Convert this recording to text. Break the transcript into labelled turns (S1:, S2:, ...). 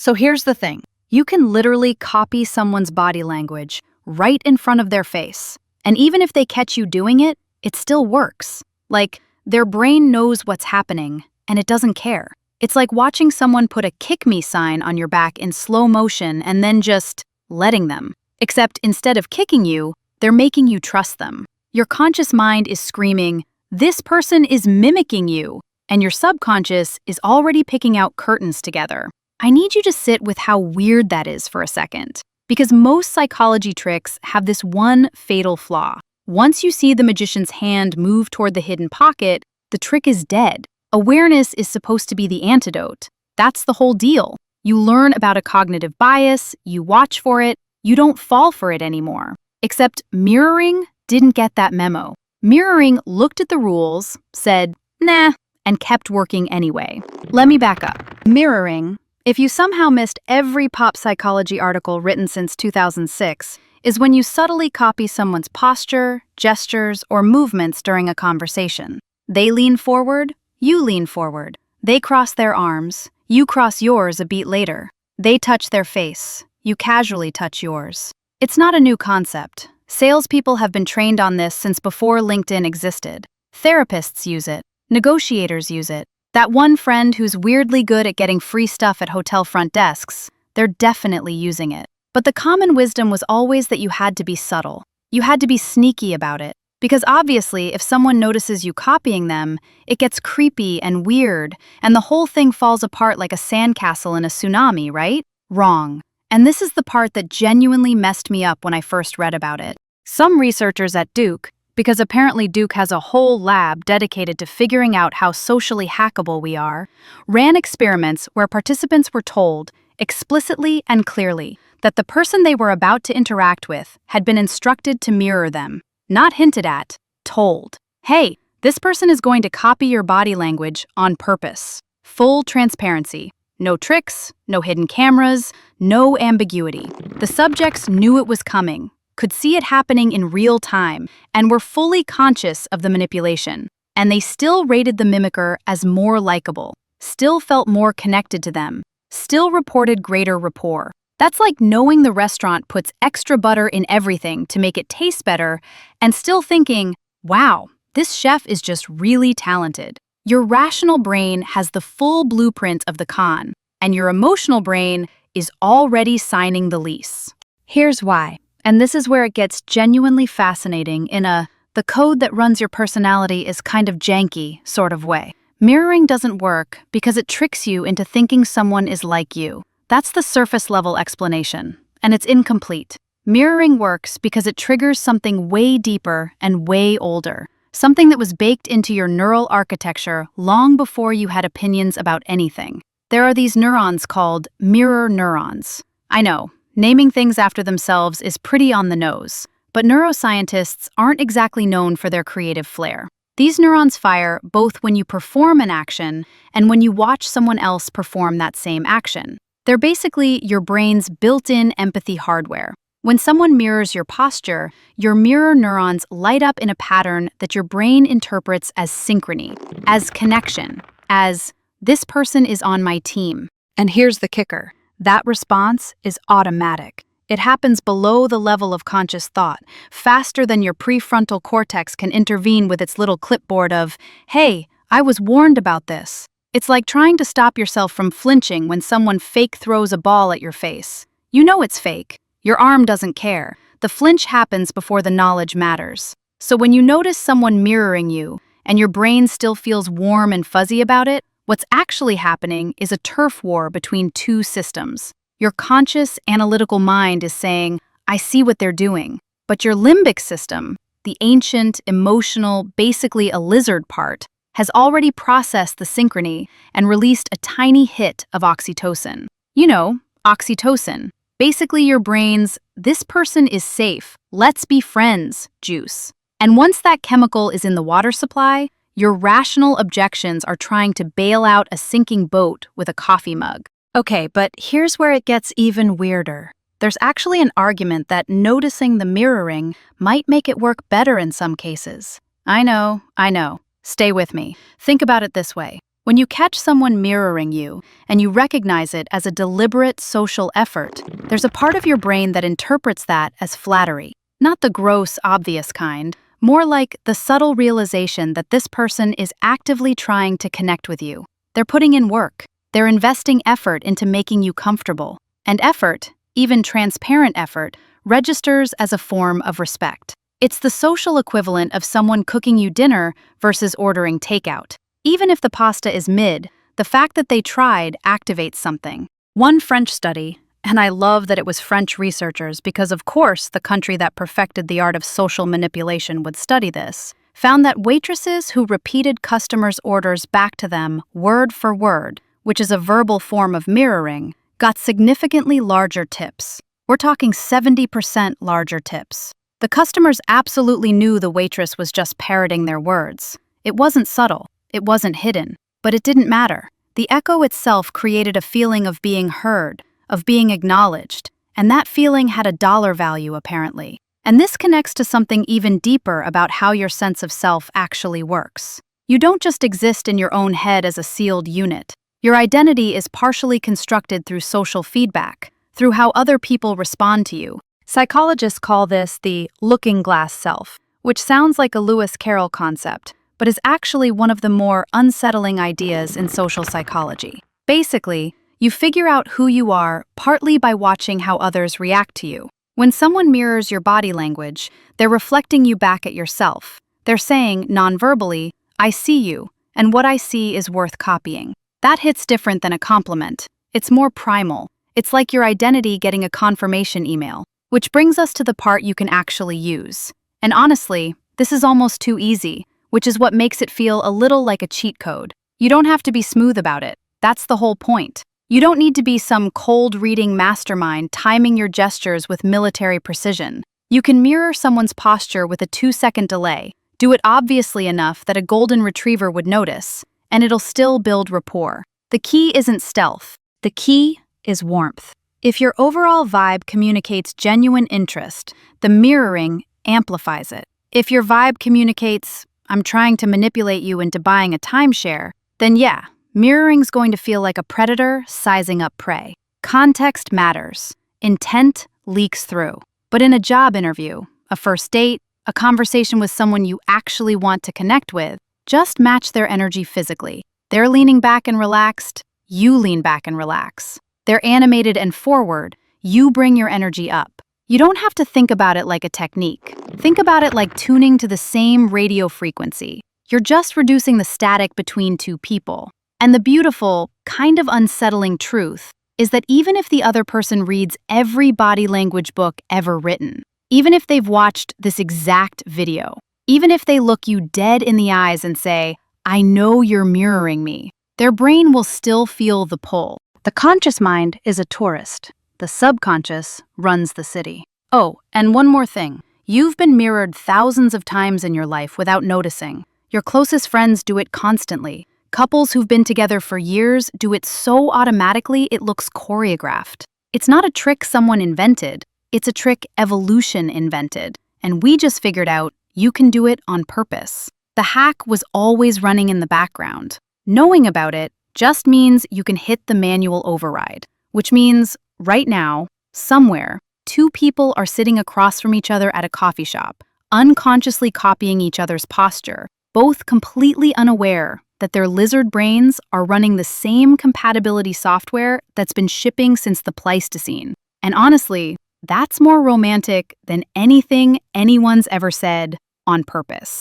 S1: So here's the thing. You can literally copy someone's body language right in front of their face. And even if they catch you doing it, it still works. Like, their brain knows what's happening, and it doesn't care. It's like watching someone put a kick me sign on your back in slow motion and then just letting them. Except instead of kicking you, they're making you trust them. Your conscious mind is screaming, "This person is mimicking you," and your subconscious is already picking out curtains together. I need you to sit with how weird that is for a second, because most psychology tricks have this one fatal flaw. Once you see the magician's hand move toward the hidden pocket, the trick is dead. Awareness is supposed to be the antidote. That's the whole deal. You learn about a cognitive bias, you watch for it, you don't fall for it anymore. Except mirroring didn't get that memo. Mirroring looked at the rules, said, "Nah," and kept working anyway. Let me back up. Mirroring, if you somehow missed every pop psychology article written since 2006, is when you subtly copy someone's posture, gestures, or movements during a conversation. They lean forward, you lean forward. They cross their arms, you cross yours a beat later. They touch their face, you casually touch yours. It's not a new concept. Salespeople have been trained on this since before LinkedIn existed. Therapists use it. Negotiators use it. That one friend who's weirdly good at getting free stuff at hotel front desks, they're definitely using it. But the common wisdom was always that you had to be subtle. You had to be sneaky about it. Because obviously, if someone notices you copying them, it gets creepy and weird, and the whole thing falls apart like a sandcastle in a tsunami, right? Wrong. And this is the part that genuinely messed me up when I first read about it. Some researchers at Duke, because apparently Duke has a whole lab dedicated to figuring out how socially hackable we are, ran experiments where participants were told, explicitly and clearly, that the person they were about to interact with had been instructed to mirror them. Not hinted at, told. Hey, this person is going to copy your body language on purpose. Full transparency. No tricks, no hidden cameras, no ambiguity. The subjects knew it was coming, could see it happening in real time, and were fully conscious of the manipulation. And they still rated the mimicker as more likable, still felt more connected to them, still reported greater rapport. That's like knowing the restaurant puts extra butter in everything to make it taste better, and still thinking, wow, this chef is just really talented. Your rational brain has the full blueprint of the con, and your emotional brain is already signing the lease. Here's why, and this is where it gets genuinely fascinating in the code that runs your personality is kind of janky sort of way. Mirroring doesn't work because it tricks you into thinking someone is like you. That's the surface-level explanation, and it's incomplete. Mirroring works because it triggers something way deeper and way older, something that was baked into your neural architecture long before you had opinions about anything. There are these neurons called mirror neurons. I know, naming things after themselves is pretty on the nose, but neuroscientists aren't exactly known for their creative flair. These neurons fire both when you perform an action and when you watch someone else perform that same action. They're basically your brain's built-in empathy hardware. When someone mirrors your posture, your mirror neurons light up in a pattern that your brain interprets as synchrony, as connection, as, "This person is on my team." And here's the kicker. That response is automatic. It happens below the level of conscious thought, faster than your prefrontal cortex can intervene with its little clipboard of, "Hey, I was warned about this." It's like trying to stop yourself from flinching when someone fake throws a ball at your face. You know it's fake. Your arm doesn't care. The flinch happens before the knowledge matters. So when you notice someone mirroring you, and your brain still feels warm and fuzzy about it, what's actually happening is a turf war between two systems. Your conscious, analytical mind is saying, "I see what they're doing." But your limbic system, the ancient, emotional, basically a lizard part, has already processed the synchrony and released a tiny hit of oxytocin. You know, oxytocin. Basically your brain's, "This person is safe, let's be friends," juice. And once that chemical is in the water supply, your rational objections are trying to bail out a sinking boat with a coffee mug. Okay, but here's where it gets even weirder. There's actually an argument that noticing the mirroring might make it work better in some cases. I know. Stay with me. Think about it this way. When you catch someone mirroring you and you recognize it as a deliberate social effort, there's a part of your brain that interprets that as flattery. Not the gross, obvious kind, more like the subtle realization that this person is actively trying to connect with you. They're putting in work. They're investing effort into making you comfortable. And effort, even transparent effort, registers as a form of respect. It's the social equivalent of someone cooking you dinner versus ordering takeout. Even if the pasta is mid, the fact that they tried activates something. One French study, and I love that it was French researchers because of course the country that perfected the art of social manipulation would study this, found that waitresses who repeated customers' orders back to them word for word, which is a verbal form of mirroring, got significantly larger tips. We're talking 70% larger tips. The customers absolutely knew the waitress was just parroting their words. It wasn't subtle. It wasn't hidden, but it didn't matter. The echo itself created a feeling of being heard, of being acknowledged, and that feeling had a dollar value apparently. And this connects to something even deeper about how your sense of self actually works. You don't just exist in your own head as a sealed unit. Your identity is partially constructed through social feedback, through how other people respond to you. Psychologists call this the looking glass self, which sounds like a Lewis Carroll concept, but is actually one of the more unsettling ideas in social psychology. Basically, you figure out who you are partly by watching how others react to you. When someone mirrors your body language, they're reflecting you back at yourself. They're saying, non-verbally, I see you, and what I see is worth copying. That hits different than a compliment. It's more primal. It's like your identity getting a confirmation email, which brings us to the part you can actually use. And honestly, this is almost too easy, which is what makes it feel a little like a cheat code. You don't have to be smooth about it. That's the whole point. You don't need to be some cold-reading mastermind timing your gestures with military precision. You can mirror someone's posture with a 2-second delay, do it obviously enough that a golden retriever would notice, and it'll still build rapport. The key isn't stealth. The key is warmth. If your overall vibe communicates genuine interest, the mirroring amplifies it. If your vibe communicates, I'm trying to manipulate you into buying a timeshare, then yeah, mirroring's going to feel like a predator sizing up prey. Context matters. Intent leaks through. But in a job interview, a first date, a conversation with someone you actually want to connect with, just match their energy physically. They're leaning back and relaxed, you lean back and relax. They're animated and forward, you bring your energy up. You don't have to think about it like a technique. Think about it like tuning to the same radio frequency. You're just reducing the static between two people. And the beautiful, kind of unsettling truth is that even if the other person reads every body language book ever written, even if they've watched this exact video, even if they look you dead in the eyes and say, I know you're mirroring me, their brain will still feel the pull. The conscious mind is a tourist. The subconscious runs the city. Oh, and one more thing. You've been mirrored thousands of times in your life without noticing. Your closest friends do it constantly. Couples who've been together for years do it so automatically it looks choreographed. It's not a trick someone invented. It's a trick evolution invented. And we just figured out you can do it on purpose. The hack was always running in the background. Knowing about it just means you can hit the manual override, which means right now, somewhere, two people are sitting across from each other at a coffee shop, unconsciously copying each other's posture, both completely unaware that their lizard brains are running the same compatibility software that's been shipping since the Pleistocene. And honestly, that's more romantic than anything anyone's ever said on purpose.